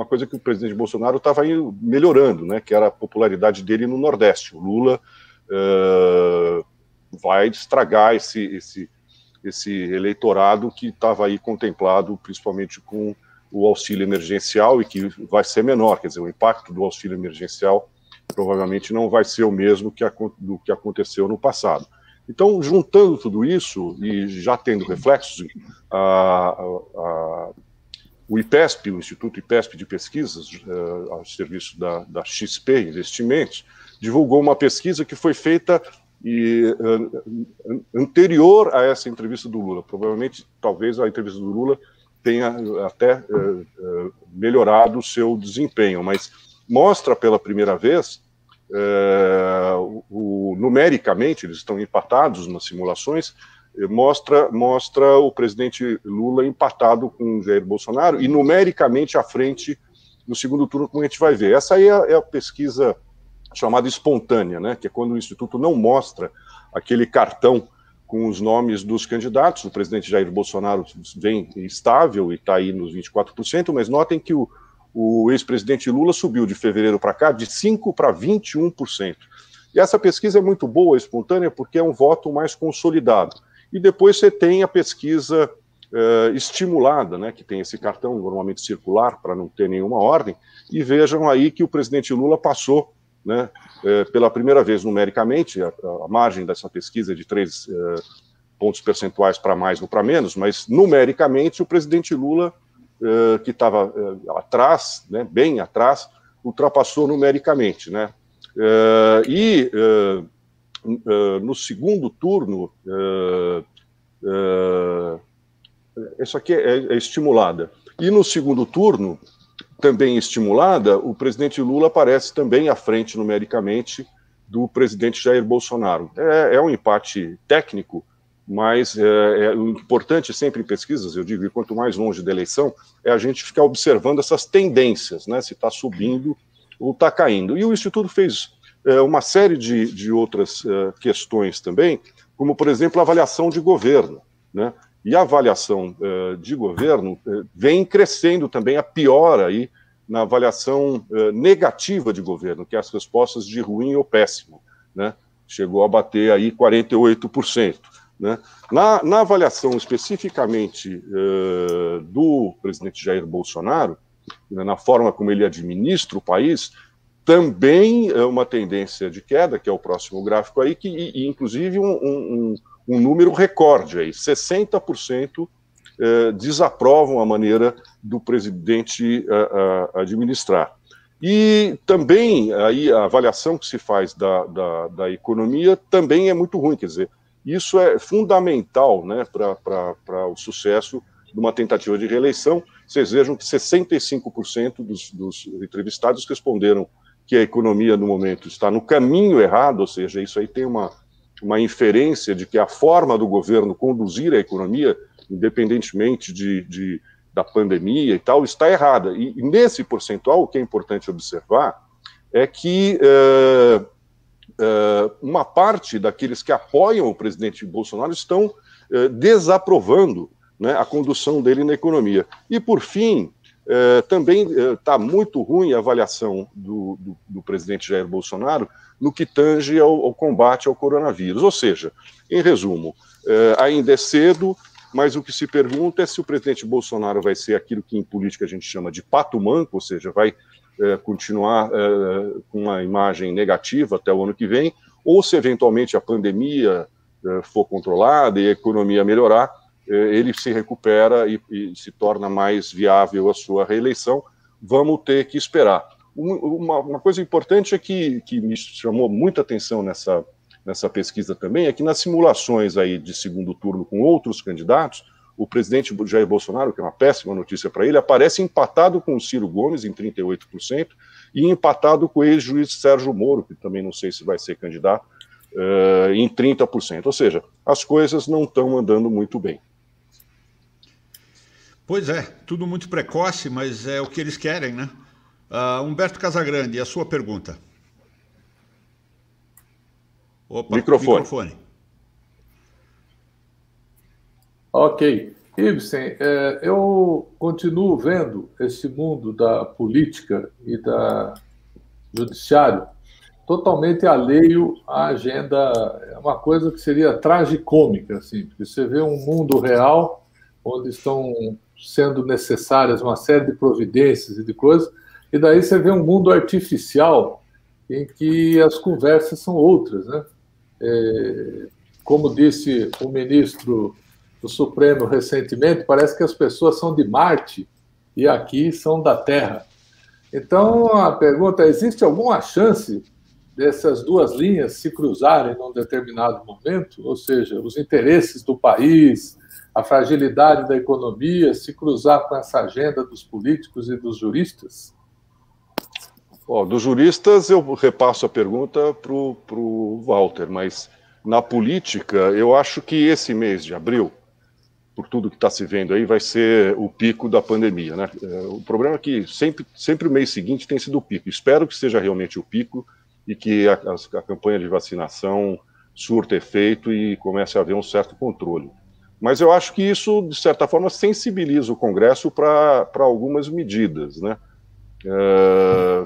coisa que o presidente Bolsonaro estava melhorando, né, que era a popularidade dele no Nordeste. O Lula vai estragar esse eleitorado que estava aí contemplado principalmente com o auxílio emergencial, e que vai ser menor, quer dizer, o impacto do auxílio emergencial provavelmente não vai ser o mesmo do que aconteceu no passado. Então, juntando tudo isso e já tendo reflexos, o IPESP, o Instituto IPESP de Pesquisas, ao serviço da XP Investimentos, divulgou uma pesquisa que foi feita anterior a essa entrevista do Lula. Provavelmente, talvez a entrevista do Lula tenha até melhorado o seu desempenho, mas mostra pela primeira vez, numericamente, eles estão empatados nas simulações, mostra o presidente Lula empatado com Jair Bolsonaro e numericamente à frente no segundo turno, como a gente vai ver. Essa aí é a pesquisa chamada espontânea, né, que é quando o Instituto não mostra aquele cartão com os nomes dos candidatos. O presidente Jair Bolsonaro vem estável e está aí nos 24%, mas notem que o ex-presidente Lula subiu de fevereiro para cá de 5% para 21%. E essa pesquisa é muito boa, espontânea, porque é um voto mais consolidado. E depois você tem a pesquisa estimulada, né, que tem esse cartão normalmente circular, para não ter nenhuma ordem, e vejam aí que o presidente Lula passou, né, pela primeira vez numericamente, a margem dessa pesquisa é de 3 pontos percentuais para mais ou para menos, mas numericamente o presidente Lula, que estava atrás, né, bem atrás, ultrapassou numericamente, né? No segundo turno, isso aqui é estimulada. E no segundo turno, também estimulada, o presidente Lula aparece também à frente numericamente do presidente Jair Bolsonaro. É um empate técnico, mas o importante sempre em pesquisas, eu digo, e quanto mais longe da eleição, é a gente ficar observando essas tendências, né, se está subindo ou está caindo. E o Instituto fez uma série de outras questões também, como, por exemplo, a avaliação de governo, né? E a avaliação de governo vem crescendo também, a piora aí na avaliação negativa de governo, que é as respostas de ruim ou péssimo, né? Chegou a bater aí 48%. Né? Na avaliação especificamente do presidente Jair Bolsonaro, né, na forma como ele administra o país, também é uma tendência de queda, que é o próximo gráfico aí, e inclusive um número recorde aí, 60% desaprovam a maneira do presidente administrar. E também aí a avaliação que se faz da economia também é muito ruim, quer dizer, isso é fundamental, né, para o sucesso de uma tentativa de reeleição. Vocês vejam que 65% dos entrevistados responderam que a economia, no momento, está no caminho errado, ou seja, isso aí tem uma inferência de que a forma do governo conduzir a economia, independentemente da pandemia e tal, está errada. E nesse percentual, o que é importante observar é que uma parte daqueles que apoiam o presidente Bolsonaro estão desaprovando, né, a condução dele na economia. E, por fim, também está muito ruim a avaliação do presidente Jair Bolsonaro no que tange ao combate ao coronavírus. Ou seja, em resumo, ainda é cedo, mas o que se pergunta é se o presidente Bolsonaro vai ser aquilo que em política a gente chama de pato manco, ou seja, vai continuar com uma imagem negativa até o ano que vem, ou se eventualmente a pandemia for controlada e a economia melhorar, ele se recupera e se torna mais viável a sua reeleição. Vamos ter que esperar. Uma coisa importante que me chamou muita atenção nessa pesquisa também é que nas simulações aí de segundo turno com outros candidatos, o presidente Jair Bolsonaro, que é uma péssima notícia para ele, aparece empatado com o Ciro Gomes em 38% e empatado com o ex-juiz Sérgio Moro, que também não sei se vai ser candidato, em 30%. Ou seja, as coisas não estão andando muito bem. Pois é, tudo muito precoce, mas é o que eles querem, né? Humberto Casagrande, a sua pergunta. Opa, microfone. Ok. Ibsen, eu continuo vendo esse mundo da política e da judiciário totalmente alheio à agenda, é uma coisa que seria tragicômica, assim, porque você vê um mundo real onde estão sendo necessárias uma série de providências e de coisas, e daí você vê um mundo artificial em que as conversas são outras, né? Como disse o ministro do Supremo recentemente, parece que as pessoas são de Marte e aqui são da Terra. Então, a pergunta é, existe alguma chance dessas duas linhas se cruzarem num determinado momento? Ou seja, os interesses do país, a fragilidade da economia, se cruzar com essa agenda dos políticos e dos juristas? Dos juristas, eu repasso a pergunta para o Walter, mas na política, eu acho que esse mês de abril, por tudo que está se vendo aí, vai ser o pico da pandemia, né? O problema é que sempre o mês seguinte tem sido o pico. Espero que seja realmente o pico e que a campanha de vacinação surta efeito e comece a haver um certo controle. Mas eu acho que isso, de certa forma, sensibiliza o Congresso para algumas medidas, né?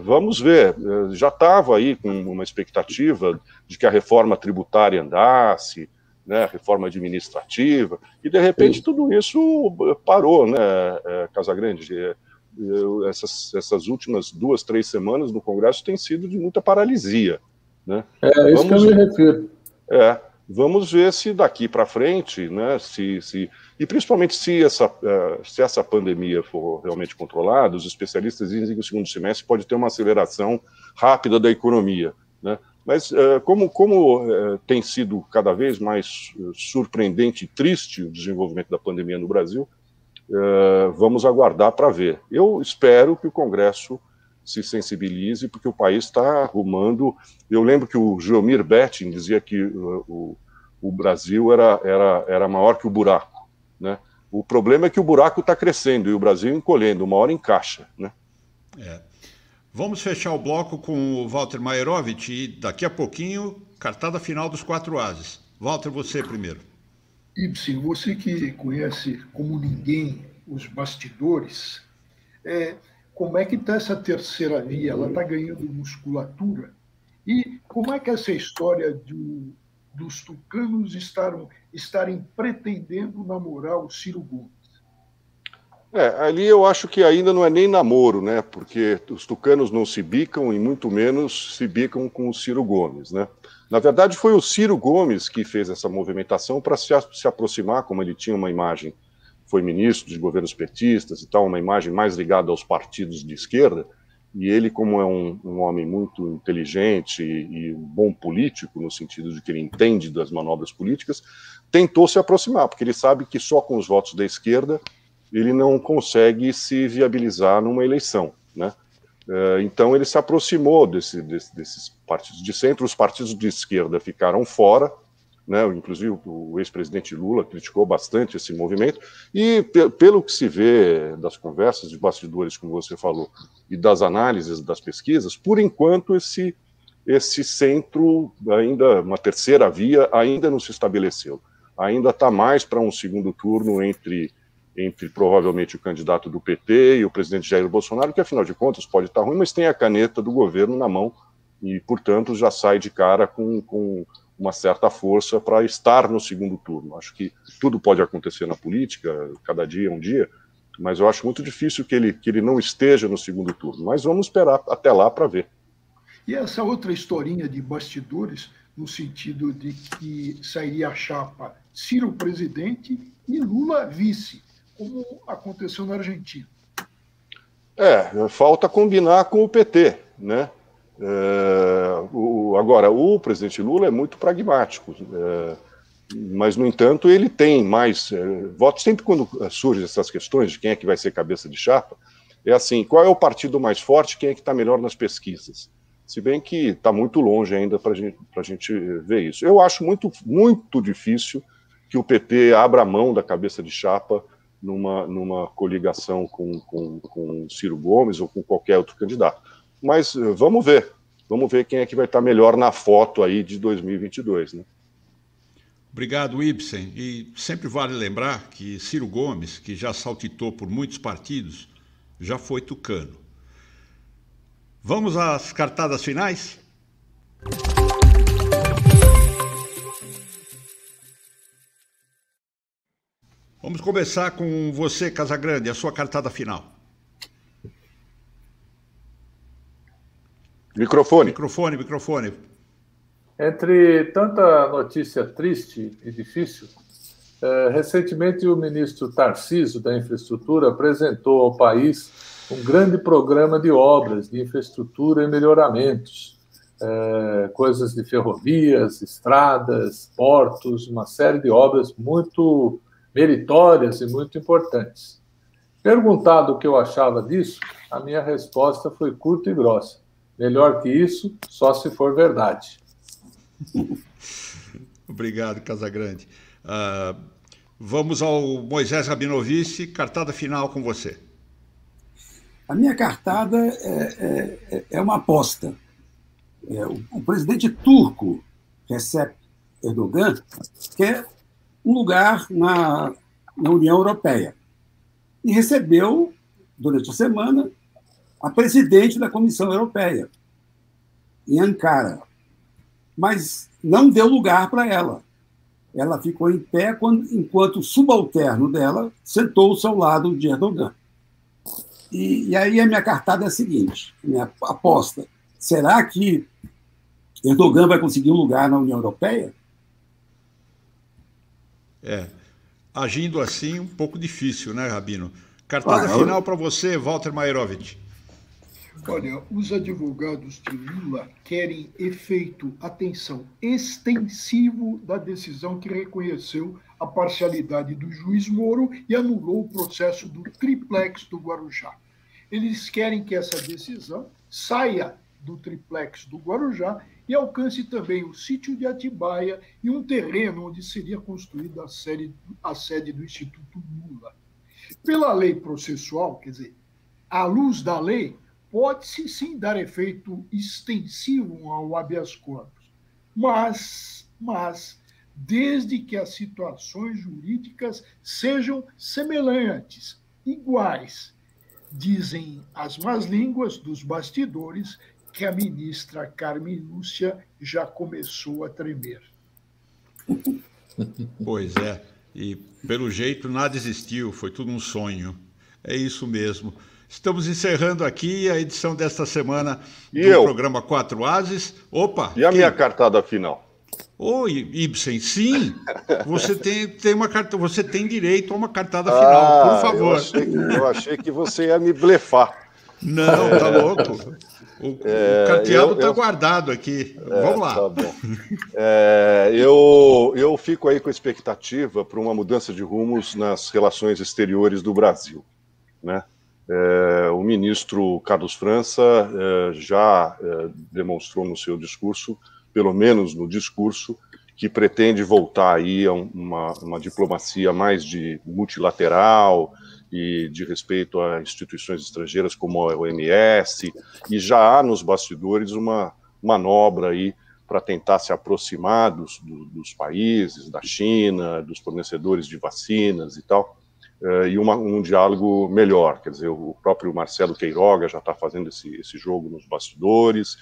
Vamos ver, já estava aí com uma expectativa de que a reforma tributária andasse, né, reforma administrativa, e de repente tudo isso parou, né, Casagrande? Essas últimas 2, 3 semanas no Congresso tem sido de muita paralisia, né? Isso que eu me refiro. Vamos ver se daqui para frente, né, e principalmente se essa pandemia for realmente controlada, os especialistas dizem que o segundo semestre pode ter uma aceleração rápida da economia, né? Mas como tem sido cada vez mais surpreendente e triste o desenvolvimento da pandemia no Brasil, vamos aguardar para ver. Eu espero que o Congresso se sensibilize, porque o país está arrumando. Eu lembro que o Gilmir Betting dizia que o Brasil era maior que o buraco, né? O problema é que o buraco está crescendo e o Brasil encolhendo, uma hora encaixa, né? Vamos fechar o bloco com o Walter Maierovitch e daqui a pouquinho, cartada final dos 4 ases. Walter, você primeiro. Ibsen, você que conhece como ninguém os bastidores, como é que está essa terceira via? Ela está ganhando musculatura? E como é que essa história dos tucanos estarem pretendendo namorar o Ciro Gomes? Ali eu acho que ainda não é nem namoro, né? Porque os tucanos não se bicam e muito menos se bicam com o Ciro Gomes, né? Na verdade, foi o Ciro Gomes que fez essa movimentação para se aproximar, como ele tinha uma imagem, foi ministro de governos petistas e tal, uma imagem mais ligada aos partidos de esquerda, e ele, como é um homem muito inteligente e um bom político, no sentido de que ele entende das manobras políticas, tentou se aproximar, porque ele sabe que só com os votos da esquerda ele não consegue se viabilizar numa eleição, né? Então ele se aproximou desses partidos de centro, os partidos de esquerda ficaram fora, né? Inclusive o ex-presidente Lula criticou bastante esse movimento, e pelo que se vê das conversas de bastidores, como você falou, e das análises das pesquisas, por enquanto esse centro, ainda uma terceira via, ainda não se estabeleceu, ainda está mais para um segundo turno entre provavelmente o candidato do PT e o presidente Jair Bolsonaro, que afinal de contas pode estar ruim, mas tem a caneta do governo na mão e, portanto, já sai de cara com uma certa força para estar no segundo turno. Acho que tudo pode acontecer na política, cada dia é um dia, Mas eu acho muito difícil que ele não esteja no segundo turno. Mas vamos esperar até lá para ver. E essa outra historinha de bastidores, no sentido de que sairia a chapa Ciro presidente e Lula vice, como aconteceu na Argentina. Falta combinar com o PT, né? Agora, o presidente Lula é muito pragmático, mas, no entanto, ele tem mais votos. Sempre quando surgem essas questões de quem é que vai ser cabeça de chapa, é assim, qual é o partido mais forte, quem é que está melhor nas pesquisas? Se bem que está muito longe ainda para a gente ver isso. Eu acho muito, muito difícil que o PT abra mão da cabeça de chapa numa coligação com Ciro Gomes ou com qualquer outro candidato. Mas vamos ver quem é que vai estar melhor na foto aí de 2022, né? Obrigado, Ibsen. E sempre vale lembrar que Ciro Gomes, que já saltitou por muitos partidos, já foi tucano. Vamos às cartadas finais? Vamos começar com você, Casagrande, a sua cartada final. Microfone. Entre tanta notícia triste e difícil, recentemente o ministro Tarcísio da Infraestrutura apresentou ao país um grande programa de obras de infraestrutura e melhoramentos, coisas de ferrovias, estradas, portos, uma série de obras muito meritórias e muito importantes. Perguntado o que eu achava disso, a minha resposta foi curta e grossa. Melhor que isso, só se for verdade. Obrigado, Casagrande. Vamos ao Moisés Rabinovici, cartada final com você. A minha cartada é uma aposta. O presidente turco, Recep Erdogan, quer um lugar na União Europeia. E recebeu, durante a semana, a presidente da Comissão Europeia, em Ankara. Mas não deu lugar para ela. Ela ficou em pé enquanto o subalterno dela sentou-se ao lado de Erdogan. E aí a minha cartada é a seguinte, minha aposta. Será que Erdogan vai conseguir um lugar na União Europeia? Agindo assim, um pouco difícil, né, Rabino? Cartada final para você, Walter Mairovich. Olha, os advogados de Lula querem efeito, atenção, extensivo da decisão que reconheceu a parcialidade do juiz Moro e anulou o processo do triplex do Guarujá. Eles querem que essa decisão saia do triplex do Guarujá e alcance também o sítio de Atibaia e um terreno onde seria construída a sede do Instituto Lula. Pela lei processual, quer dizer, à luz da lei, pode-se sim dar efeito extensivo ao habeas corpus, mas desde que as situações jurídicas sejam semelhantes, iguais. Dizem as más línguas dos bastidores que a ministra Carmen Lúcia já começou a tremer. Pois é, e pelo jeito nada existiu, foi tudo um sonho. É isso mesmo. Estamos encerrando aqui a edição desta semana do programa Quatro Ases. Opa! E a minha cartada final? Oi, Ibsen, sim, você tem uma carta, você tem direito a uma cartada final, por favor. Eu achei que você ia me blefar. Não, tá louco. O carteado está guardado aqui. Vamos lá. Tá bom. Eu fico aí com a expectativa para uma mudança de rumos nas relações exteriores do Brasil, né? O ministro Carlos França já demonstrou no seu discurso, pelo menos no discurso, que pretende voltar aí a uma diplomacia mais de multilateral e de respeito a instituições estrangeiras como a OMS, e já há nos bastidores uma manobra aí para tentar se aproximar dos países, da China, dos fornecedores de vacinas e tal, e um diálogo melhor. Quer dizer, o próprio Marcelo Queiroga já está fazendo esse jogo nos bastidores,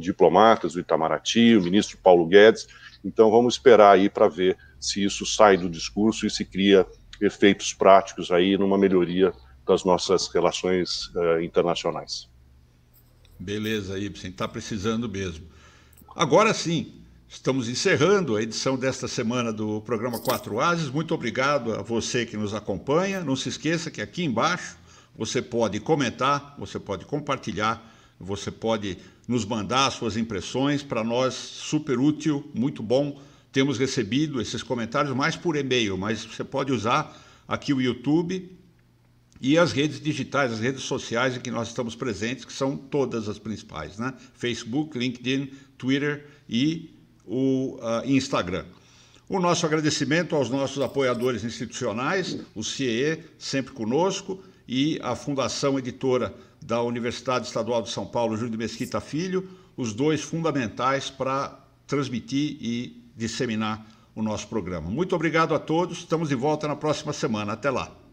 diplomatas do Itamaraty, o ministro Paulo Guedes. Então vamos esperar aí para ver se isso sai do discurso e se cria efeitos práticos aí numa melhoria das nossas relações internacionais. Beleza, Ibsen, está precisando mesmo. Agora sim, estamos encerrando a edição desta semana do programa 4 Ases. Muito obrigado a você que nos acompanha. Não se esqueça que aqui embaixo você pode comentar, você pode compartilhar, você pode nos mandar suas impressões. Para nós, super útil, muito bom. Temos recebido esses comentários mais por e-mail, mas você pode usar aqui o YouTube e as redes digitais, as redes sociais em que nós estamos presentes, que são todas as principais, né? Facebook, LinkedIn, Twitter e o Instagram. O nosso agradecimento aos nossos apoiadores institucionais, o CIE, sempre conosco, e a Fundação Editora da Universidade Estadual de São Paulo, Júlio de Mesquita Filho, os dois fundamentais para transmitir e disseminar o nosso programa. Muito obrigado a todos, estamos de volta na próxima semana. Até lá.